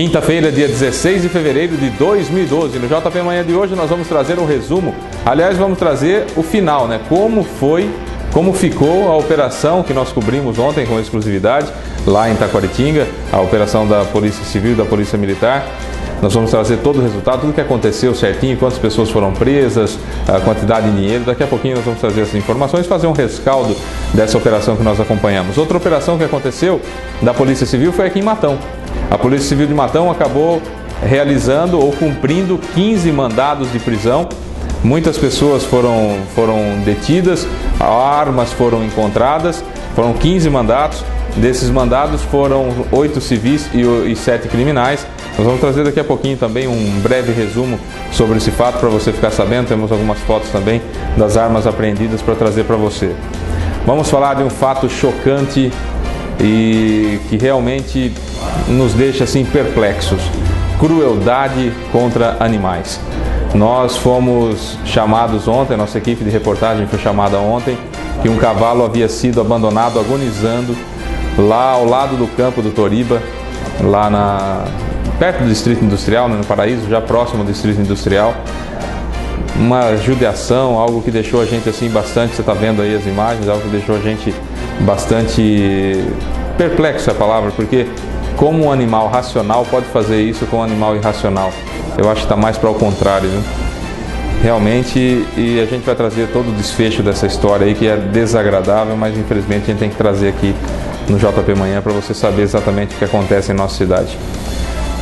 Quinta-feira, dia 16 de fevereiro de 2012. No JP Manhã de hoje nós vamos trazer um resumo. Aliás, vamos trazer o final, né? Como ficou a operação que nós cobrimos ontem com exclusividade lá em Taquaritinga, a operação da Polícia Civil e da Polícia Militar. Nós vamos trazer todo o resultado, tudo que aconteceu certinho, quantas pessoas foram presas, a quantidade de dinheiro. Daqui a pouquinho nós vamos trazer essas informações, fazer um rescaldo dessa operação que nós acompanhamos. Outra operação que aconteceu da Polícia Civil foi aqui em Matão. A Polícia Civil de Matão acabou realizando ou cumprindo 15 mandados de prisão. Muitas pessoas foram detidas, armas foram encontradas, foram 15 mandados. Desses mandados foram 8 civis e 7 criminais. Nós vamos trazer daqui a pouquinho também um breve resumo sobre esse fato para você ficar sabendo. Temos algumas fotos também das armas apreendidas para trazer para você. Vamos falar de um fato chocante e que realmente nos deixa assim perplexos: crueldade contra animais. Nós fomos chamados ontem, a nossa equipe de reportagem foi chamada ontem, que um cavalo havia sido abandonado agonizando lá ao lado do campo do Toriba, perto do Distrito Industrial, no Paraíso, já próximo do Distrito Industrial. Uma judiação, algo que deixou a gente assim bastante, você está vendo aí as imagens, algo que deixou a gente bastante perplexo, é a palavra, porque como um animal racional pode fazer isso com um animal irracional? Eu acho que está mais para o contrário, viu? Realmente, e a gente vai trazer todo o desfecho dessa história aí, que é desagradável, mas infelizmente a gente tem que trazer aqui no JP Manhã para você saber exatamente o que acontece em nossa cidade.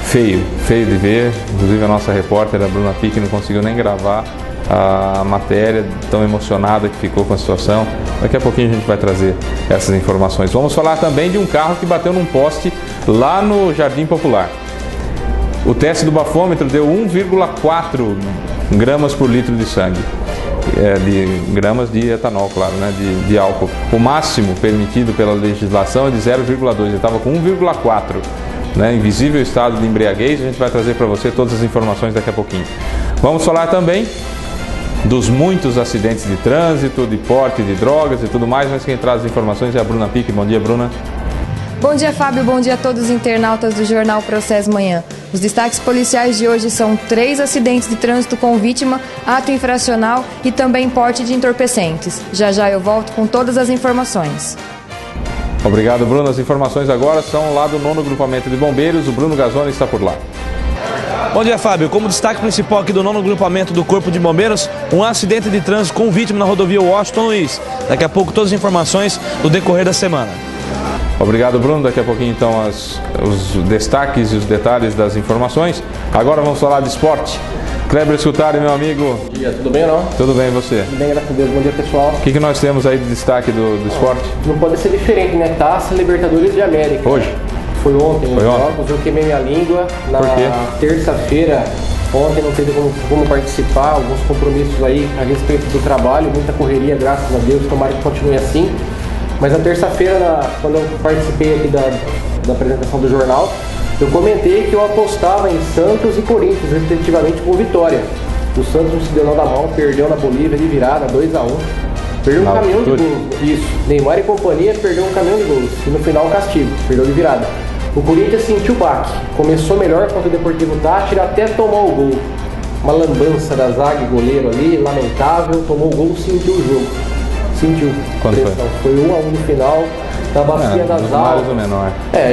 Feio de ver, inclusive a nossa repórter, a Bruna Pique, não conseguiu nem gravar a matéria, tão emocionada que ficou com a situação. Daqui a pouquinho a gente vai trazer essas informações. Vamos falar também de um carro que bateu num poste lá no Jardim Popular. O teste do bafômetro deu 1,4 gramas por litro de sangue. De gramas de etanol, claro, né? de álcool. O máximo permitido pela legislação é de 0,2, ele estava com 1,4. Né? Invisível estado de embriaguez. A gente vai trazer para você todas as informações daqui a pouquinho. Vamos falar também dos muitos acidentes de trânsito, de porte de drogas e tudo mais, mas quem traz as informações é a Bruna Pique. Bom dia, Bruna. Bom dia, Fábio. Bom dia a todos os internautas do Jornal Processo Manhã. Os destaques policiais de hoje são 3 acidentes de trânsito com vítima, ato infracional e também porte de entorpecentes. Já já eu volto com todas as informações. Obrigado, Bruno. As informações agora são lá do 9º Grupamento de Bombeiros. O Bruno Gazzoni está por lá. Bom dia, Fábio. Como destaque principal aqui do 9º Grupamento do Corpo de Bombeiros, um acidente de trânsito com vítima na rodovia Washington Luiz. Daqui a pouco todas as informações do decorrer da semana. Obrigado, Bruno. Daqui a pouquinho então os destaques e os detalhes das informações. Agora vamos falar de esporte. Kleber Scutari, meu amigo. Bom dia, tudo bem ou não? Tudo bem, e você? Tudo bem, graças a Deus. Bom dia, pessoal. O que nós temos aí de destaque do esporte? Não pode ser diferente, né? Taça Libertadores de América. Hoje? Foi ontem os jogos, eu queimei minha língua. Na terça-feira, ontem não teve como participar, alguns compromissos aí a respeito do trabalho, muita correria, graças a Deus, tomara que continue assim. Mas na terça-feira, quando eu participei aqui da apresentação do jornal, eu comentei que eu apostava em Santos e Corinthians, respectivamente, com vitória. O Santos não se deu nada mal, perdeu na Bolívia de virada, 2-1. Perdeu um caminhão de gols. Isso. Neymar e companhia perdeu um caminhão de gols. E no final o castigo, perdeu de virada. O Corinthians sentiu o baque. Começou melhor contra o Deportivo Táchira até tomar o gol. Uma lambança da zaga e goleiro ali, lamentável. Tomou o gol, sentiu o jogo. Sentiu. Quanto foi? 1-1 no final. Da bacia das almas.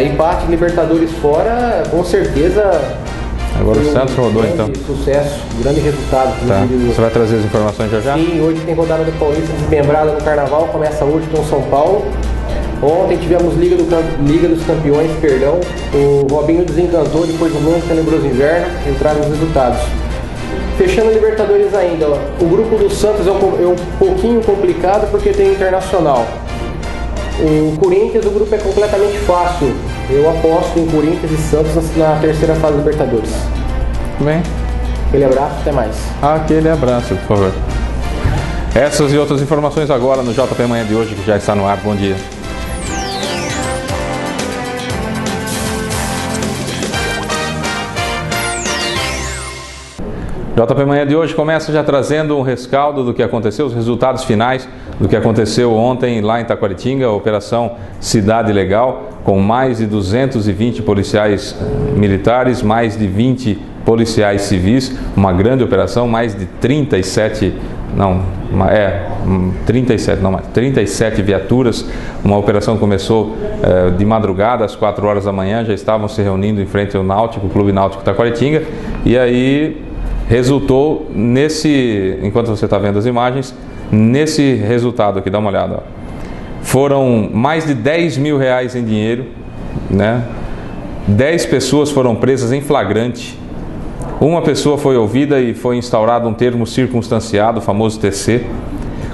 Empate Libertadores fora, com certeza. Agora o Santos rodou então. Sucesso, grande resultado. Tá. Você vai trazer as informações já? Sim, hoje tem rodada do Paulista desmembrada no Carnaval, começa hoje com São Paulo. Ontem tivemos Liga dos Campeões, perdão. O Robinho desencantou, depois do longo tenebroso inverno, entraram os resultados. Fechando a Libertadores ainda, ó. O grupo do Santos é um pouquinho complicado porque tem Internacional. O Corinthians, o grupo é completamente fácil. Eu aposto em Corinthians e Santos na terceira fase da Libertadores. Bem. Aquele abraço, até mais. Aquele abraço, por favor. Essas e outras informações agora no JP Manhã de hoje, que já está no ar. Bom dia. JP Manhã de hoje começa já trazendo um rescaldo do que aconteceu, os resultados finais do que aconteceu ontem lá em Taquaritinga, a Operação Cidade Legal, com mais de 220 policiais militares, mais de 20 policiais civis, uma grande operação, mais de 37 viaturas. Uma operação começou de madrugada, às 4 horas da manhã, já estavam se reunindo em frente ao Náutico, o Clube Náutico Taquaritinga, e aí resultou nesse, enquanto você está vendo as imagens, nesse resultado aqui, dá uma olhada. Ó. Foram mais de 10 mil reais em dinheiro, né? 10 pessoas foram presas em flagrante. Uma pessoa foi ouvida e foi instaurado um termo circunstanciado, o famoso TC.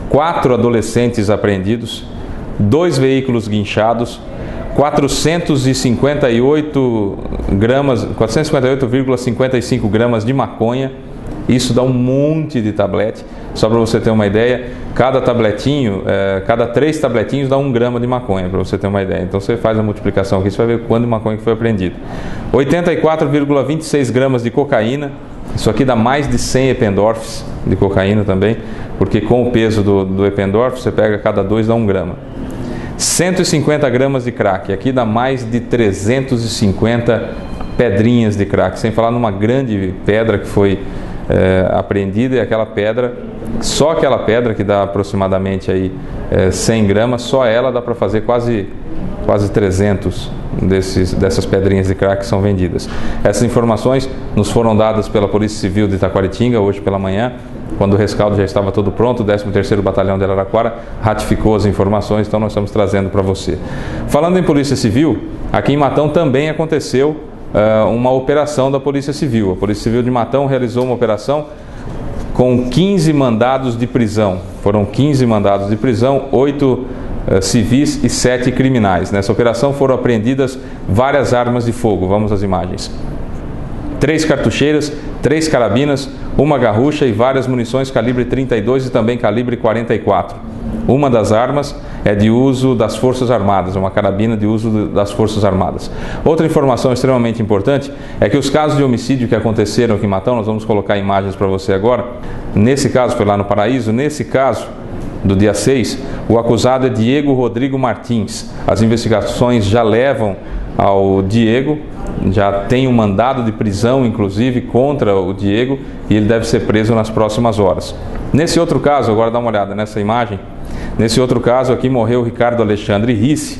4 adolescentes apreendidos, 2 veículos guinchados, 458,55 gramas de maconha. Isso dá um monte de tablete. Só para você ter uma ideia, cada tabletinho, cada 3 tabletinhos dá 1 grama de maconha, para você ter uma ideia. Então você faz a multiplicação aqui, você vai ver quanto de maconha que foi apreendido. 84,26 gramas de cocaína. Isso aqui dá mais de 100 Eppendorfs de cocaína também, porque com o peso do Eppendorf, você pega cada 2 dá 1 grama. 150 gramas de crack, aqui dá mais de 350 pedrinhas de crack, sem falar numa grande pedra que foi apreendida, e aquela pedra, só aquela pedra que dá aproximadamente aí 100 gramas, só ela dá para fazer quase 300 dessas pedrinhas de crack que são vendidas. Essas informações nos foram dadas pela Polícia Civil de Taquaritinga hoje pela manhã, quando o rescaldo já estava todo pronto. O 13º Batalhão de Araraquara ratificou as informações, então nós estamos trazendo para você. Falando em Polícia Civil, aqui em Matão também aconteceu uma operação da Polícia Civil. A Polícia Civil de Matão realizou uma operação com 15 mandados de prisão. Foram 15 mandados de prisão, 8 civis e 7 criminais. Nessa operação foram apreendidas várias armas de fogo. Vamos às imagens. 3 cartucheiras, 3 carabinas, 1 garrucha e várias munições calibre 32 e também calibre 44. Uma das armas é de uso das Forças Armadas, uma carabina de uso das Forças Armadas. Outra informação extremamente importante é que os casos de homicídio que aconteceram aqui em Matão, nós vamos colocar imagens para você agora. Nesse caso foi lá no Paraíso, nesse caso do dia 6, o acusado é Diego Rodrigo Martins. As investigações já levam ao Diego, já tem um mandado de prisão inclusive contra o Diego, e ele deve ser preso nas próximas horas. Nesse outro caso, agora dá uma olhada nessa imagem, nesse outro caso aqui morreu o Ricardo Alexandre Risse,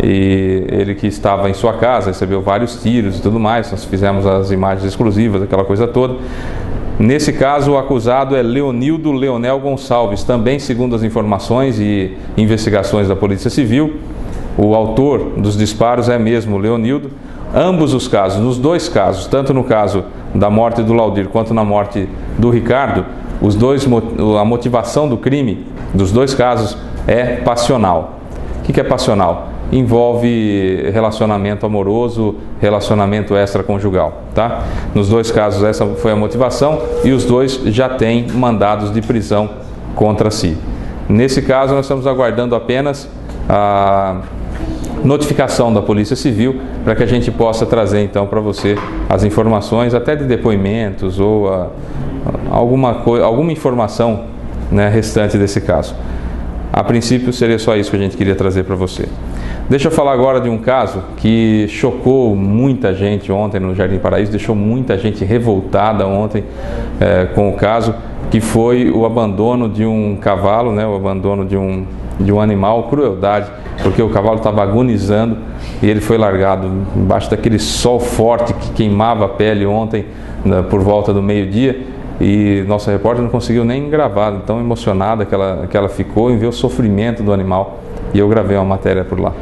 e ele que estava em sua casa, recebeu vários tiros e tudo mais. Nós fizemos as imagens exclusivas, aquela coisa toda. Nesse caso, o acusado é Leonildo Leonel Gonçalves, também segundo as informações e investigações da Polícia Civil. O autor dos disparos é mesmo Leonildo. Ambos os casos, nos 2 casos, tanto no caso da morte do Laudir quanto na morte do Ricardo, a motivação do crime dos 2 casos é passional. O que é passional? Envolve relacionamento amoroso, relacionamento extraconjugal, tá? Nos 2 casos essa foi a motivação, e os 2 já têm mandados de prisão contra si. Nesse caso nós estamos aguardando apenas a notificação da Polícia Civil para que a gente possa trazer então para você as informações, até de depoimentos ou alguma informação, né, restante desse caso. A princípio seria só isso que a gente queria trazer para você. Deixa eu falar agora de um caso que chocou muita gente ontem no Jardim Paraíso, deixou muita gente revoltada ontem com o caso, que foi o abandono de um cavalo, né, o abandono de um animal, crueldade, porque o cavalo estava agonizando e ele foi largado embaixo daquele sol forte que queimava a pele ontem, por volta do meio-dia, e nossa repórter não conseguiu nem gravar, tão emocionada que ela ficou em ver o sofrimento do animal, e eu gravei uma matéria por lá.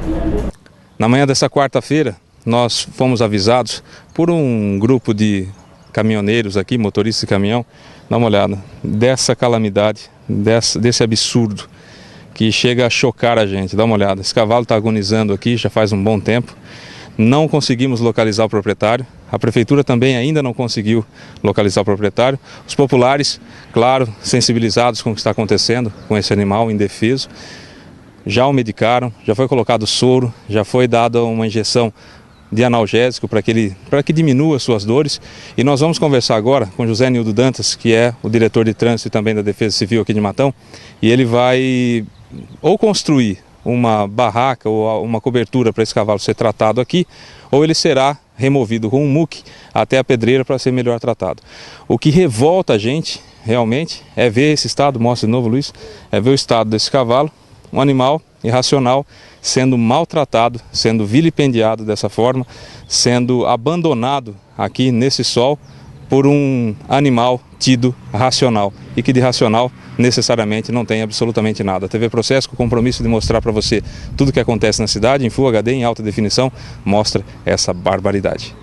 Na manhã dessa quarta-feira, nós fomos avisados por um grupo de caminhoneiros aqui, motoristas de caminhão, dá uma olhada, dessa calamidade, desse absurdo, que chega a chocar a gente. Dá uma olhada, esse cavalo está agonizando aqui já faz um bom tempo, não conseguimos localizar o proprietário, a prefeitura também ainda não conseguiu localizar o proprietário. Os populares, claro, sensibilizados com o que está acontecendo com esse animal indefeso, já o medicaram, já foi colocado soro, já foi dada uma injeção de analgésico para que diminua suas dores. E nós vamos conversar agora com José Nildo Dantas, que é o diretor de trânsito e também da Defesa Civil aqui de Matão, e ele vai ou construir uma barraca ou uma cobertura para esse cavalo ser tratado aqui, ou ele será removido com um muque até a pedreira para ser melhor tratado. O que revolta a gente realmente é ver esse estado, mostra de novo, Luiz, é ver o estado desse cavalo, um animal irracional, sendo maltratado, sendo vilipendiado dessa forma, sendo abandonado aqui nesse sol por um animal tido racional e que de racional necessariamente não tem absolutamente nada. A TV Processo, com o compromisso de mostrar para você tudo o que acontece na cidade, em Full HD, em alta definição, mostra essa barbaridade.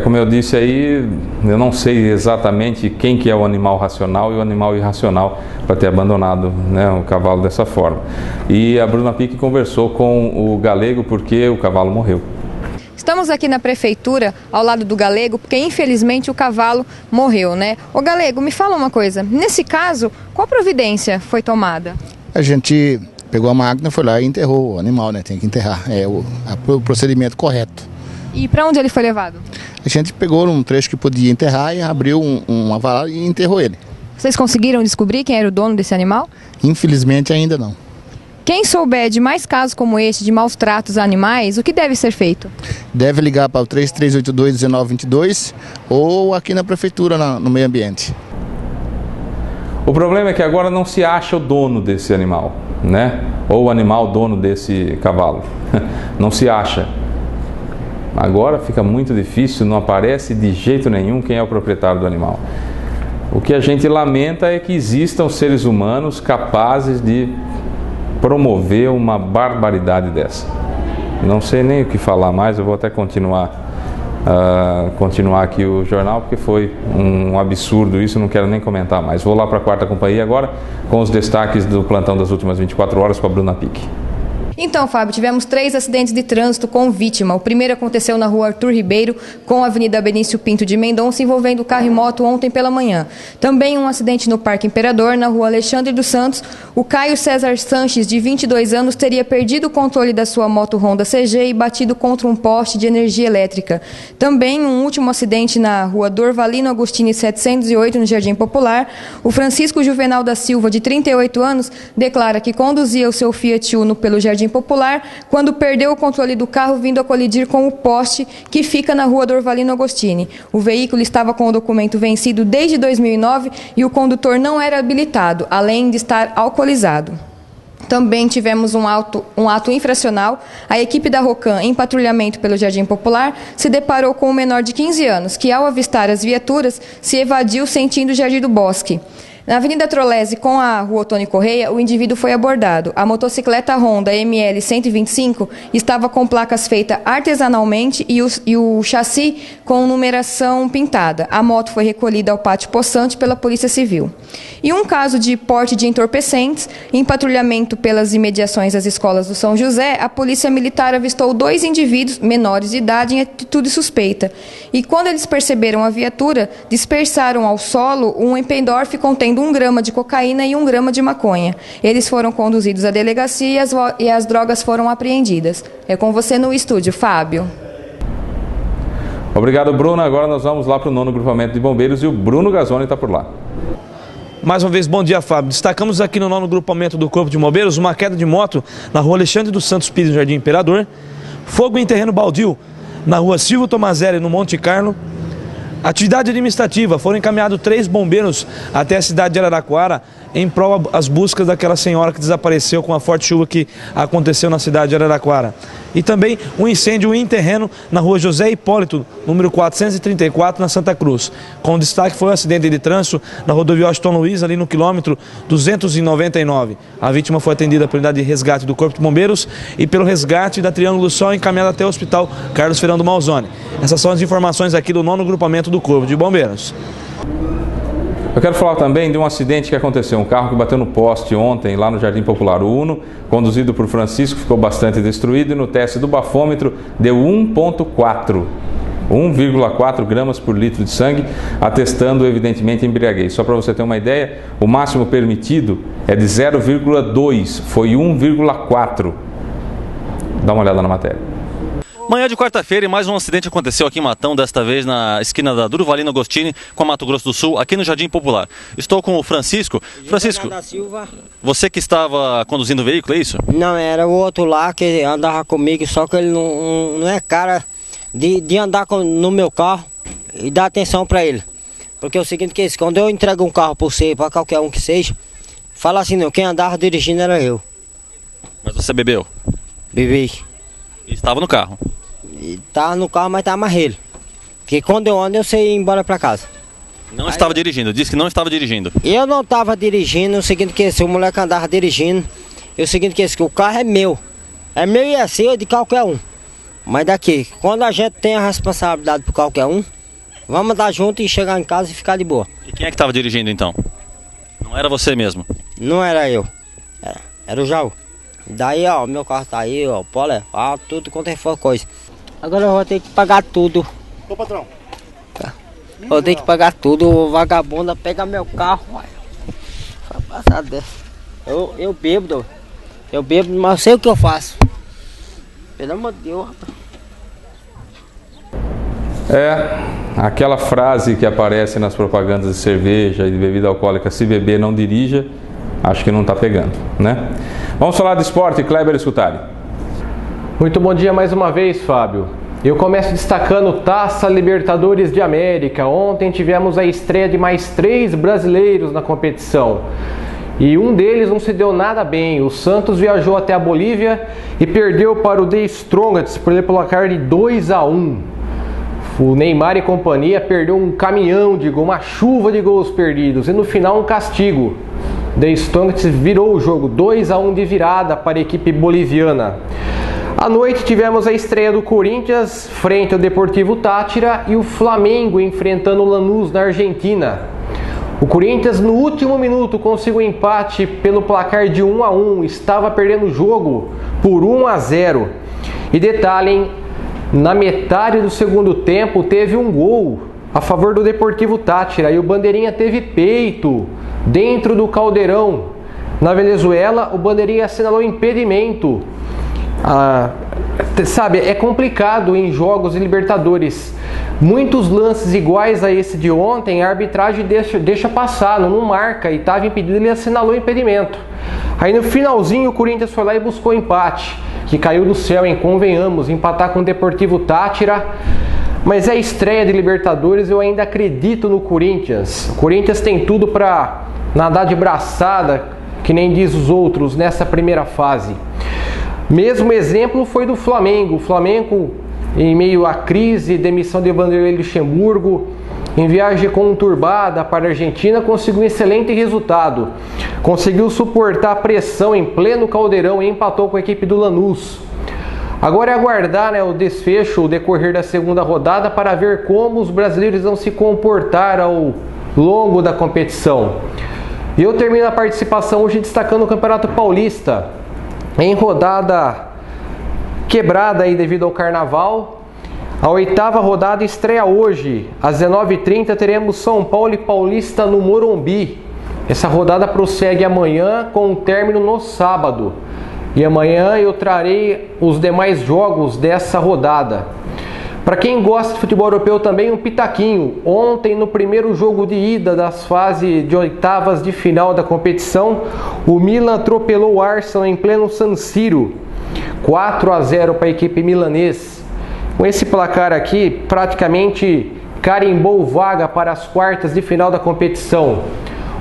Como eu disse aí, eu não sei exatamente quem que é o animal racional e o animal irracional para ter abandonado, né, o cavalo dessa forma. E a Bruna Pique conversou com o Galego porque o cavalo morreu. Estamos aqui na prefeitura, ao lado do Galego, porque infelizmente o cavalo morreu, né? Ô Galego, me fala uma coisa, nesse caso, qual providência foi tomada? A gente pegou a máquina, foi lá e enterrou o animal, né? Tem que enterrar, é o procedimento correto. E para onde ele foi levado? A gente pegou um trecho que podia enterrar e abriu uma vala e enterrou ele. Vocês conseguiram descobrir quem era o dono desse animal? Infelizmente ainda não. Quem souber de mais casos como este, de maus tratos a animais, o que deve ser feito? Deve ligar para o 3382-1922 ou aqui na prefeitura, no meio ambiente. O problema é que agora não se acha o dono desse animal, né? Ou o animal dono desse cavalo. Não se acha. Agora fica muito difícil, não aparece de jeito nenhum quem é o proprietário do animal. O que a gente lamenta é que existam seres humanos capazes de promover uma barbaridade dessa. Não sei nem o que falar mais, eu vou até continuar aqui o jornal, porque foi um absurdo isso, não quero nem comentar mais. Vou lá para a Quarta Companhia agora, com os destaques do plantão das últimas 24 horas com a Bruna Pique. Então, Fábio, tivemos 3 acidentes de trânsito com vítima. O primeiro aconteceu na rua Arthur Ribeiro, com a Avenida Benício Pinto de Mendonça, envolvendo carro e moto ontem pela manhã. Também um acidente no Parque Imperador, na rua Alexandre dos Santos. O Caio César Sanches, de 22 anos, teria perdido o controle da sua moto Honda CG e batido contra um poste de energia elétrica. Também um último acidente na rua Dorvalino Agostini 708, no Jardim Popular. O Francisco Juvenal da Silva, de 38 anos, declara que conduzia o seu Fiat Uno pelo Jardim Popular, quando perdeu o controle do carro vindo a colidir com o poste que fica na rua Dorvalino Agostini. O veículo estava com o documento vencido desde 2009 e o condutor não era habilitado, além de estar alcoolizado. Também tivemos um ato infracional. A equipe da Rocan, em patrulhamento pelo Jardim Popular, se deparou com um menor de 15 anos, que ao avistar as viaturas, se evadiu sentindo o Jardim do Bosque. Na Avenida Trolese, com a rua Otônio Correia, o indivíduo foi abordado. A motocicleta Honda ML 125 estava com placas feitas artesanalmente e o chassi com numeração pintada. A moto foi recolhida ao pátio possante pela Polícia Civil. E um caso de porte de entorpecentes, em patrulhamento pelas imediações das escolas do São José, a Polícia Militar avistou 2 indivíduos menores de idade em atitude suspeita. E quando eles perceberam a viatura, dispersaram ao solo um Empendorf contendo 1 grama de cocaína e 1 grama de maconha. Eles foram conduzidos à delegacia e as drogas foram apreendidas. É com você no estúdio, Fábio. Obrigado, Bruno. Agora nós vamos lá para o 9º Grupamento de Bombeiros e o Bruno Gazzoni está por lá. Mais uma vez, bom dia, Fábio. Destacamos aqui no 9º Grupamento do Corpo de Bombeiros uma queda de moto na rua Alexandre dos Santos Pires, no Jardim Imperador, fogo em terreno baldio na rua Silvio Tomazelli, no Monte Carlo. Atividade administrativa, foram encaminhados 3 bombeiros até a cidade de Araraquara em prol das buscas daquela senhora que desapareceu com a forte chuva que aconteceu na cidade de Araraquara. E também um incêndio em terreno na rua José Hipólito, número 434, na Santa Cruz. Com destaque foi um acidente de trânsito na rodovia Washington Luiz, ali no quilômetro 299. A vítima foi atendida pela unidade de resgate do Corpo de Bombeiros e pelo resgate da Triângulo do Sol, encaminhada até o Hospital Carlos Fernando Malzone. Essas são as informações aqui do 9º Grupamento do Corpo de Bombeiros. Eu quero falar também de um acidente que aconteceu, um carro que bateu no poste ontem lá no Jardim Popular. O Uno, conduzido por Francisco, ficou bastante destruído e no teste do bafômetro deu 1,4 gramas por litro de sangue, atestando evidentemente embriaguez. Só para você ter uma ideia, o máximo permitido é de 0,2, foi 1,4. Dá uma olhada na matéria. Manhã de quarta-feira e mais um acidente aconteceu aqui em Matão, desta vez na esquina da Durvalino Agostini com a Mato Grosso do Sul, aqui no Jardim Popular. Estou com o Francisco. Francisco, da Silva. você que estava conduzindo o veículo, é isso? Não, era o outro lá que andava comigo, só que ele não é cara de andar no meu carro e dar atenção para ele. Porque é o seguinte, que quando eu entrego um carro para você, para qualquer um que seja, fala assim, não, quem andava dirigindo era eu. Mas você bebeu? Bebi. E estava no carro? E tava no carro, mas tava amarrado. Porque quando eu ando, eu sei ir embora para casa. Não estava dirigindo, disse que não estava dirigindo. Eu não tava dirigindo, o seguinte que se o moleque andava dirigindo, é o seguinte que o carro é meu. É meu e é seu de qualquer um. Mas daqui, quando a gente tem a responsabilidade por qualquer um, vamos andar junto e chegar em casa e ficar de boa. E quem é que estava dirigindo então? Não era você mesmo? Não era eu, era o Jaú. Daí, ó, meu carro tá aí, ó, pode levar, tudo quanto for coisa. Agora eu vou ter que pagar tudo. Ô, patrão. Eu vou ter que pagar tudo, o vagabundo pega meu carro, vai passar dessa. Eu bebo, mas eu sei o que eu faço. Pelo amor de Deus, rapaz. É, aquela frase que aparece nas propagandas de cerveja e de bebida alcoólica, se beber não dirija, acho que não está pegando, né? Vamos falar de esporte, Kleber Scutari. Muito bom dia mais uma vez, Fábio. Eu começo destacando Taça Libertadores de América. Ontem tivemos a estreia de mais 3 brasileiros na competição. E um deles não se deu nada bem. O Santos viajou até a Bolívia e perdeu para o The Strongest pelo placar de 2-1. O Neymar e companhia perdeu um caminhão de gol, uma chuva de gols perdidos e no final um castigo. The Strongest virou o jogo 2-1 de virada para a equipe boliviana. À noite tivemos a estreia do Corinthians frente ao Deportivo Táchira e o Flamengo enfrentando o Lanús na Argentina. O Corinthians no último minuto conseguiu empate pelo placar de 1-1, estava perdendo o jogo por 1-0. E detalhe, hein? Na metade do segundo tempo teve um gol a favor do Deportivo Táchira e o Bandeirinha teve peito dentro do Caldeirão. Na Venezuela, o Bandeirinha assinalou impedimento. Sabe, é complicado em jogos de Libertadores. Muitos lances iguais a esse de ontem, a arbitragem deixa passar, não marca, e estava impedido, ele assinalou impedimento. Aí no finalzinho o Corinthians foi lá e buscou empate, que caiu do céu, hein? Convenhamos, empatar com o Deportivo Táchira. Mas é a estreia de Libertadores, eu ainda acredito no Corinthians. O Corinthians tem tudo para nadar de braçada, que nem diz os outros, nessa primeira fase. Mesmo exemplo foi do Flamengo. O Flamengo, em meio à crise, demissão de Vanderlei Luxemburgo, em viagem conturbada para a Argentina, conseguiu um excelente resultado. Conseguiu suportar a pressão em pleno Caldeirão e empatou com a equipe do Lanús. Agora é aguardar, né, o desfecho, o decorrer da segunda rodada para ver como os brasileiros vão se comportar ao longo da competição. E eu termino a participação hoje destacando o Campeonato Paulista. Em rodada quebrada aí devido ao Carnaval, a 8ª rodada estreia hoje. Às 19h30 teremos São Paulo e Paulista no Morumbi. Essa rodada prossegue amanhã com um término no sábado. E amanhã eu trarei os demais jogos dessa rodada. Para quem gosta de futebol europeu também, um pitaquinho. Ontem, no primeiro jogo de ida das fases de oitavas de final da competição, o Milan atropelou o Arsenal em pleno San Siro. 4-0 para a equipe milanesa. Com esse placar aqui, praticamente carimbou vaga para as quartas de final da competição.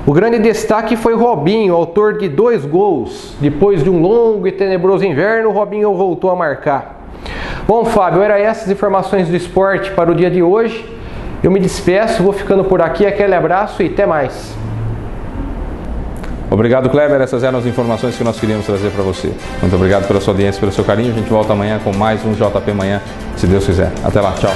O grande destaque foi Robinho, autor de 2 gols. Depois de um longo e tenebroso inverno, Robinho voltou a marcar. Bom, Fábio, eram essas informações do esporte para o dia de hoje. Eu me despeço, vou ficando por aqui. Aquele abraço e até mais. Obrigado, Kleber. Essas eram as informações que nós queríamos trazer para você. Muito obrigado pela sua audiência, pelo seu carinho. A gente volta amanhã com mais um JP Manhã, se Deus quiser. Até lá, tchau.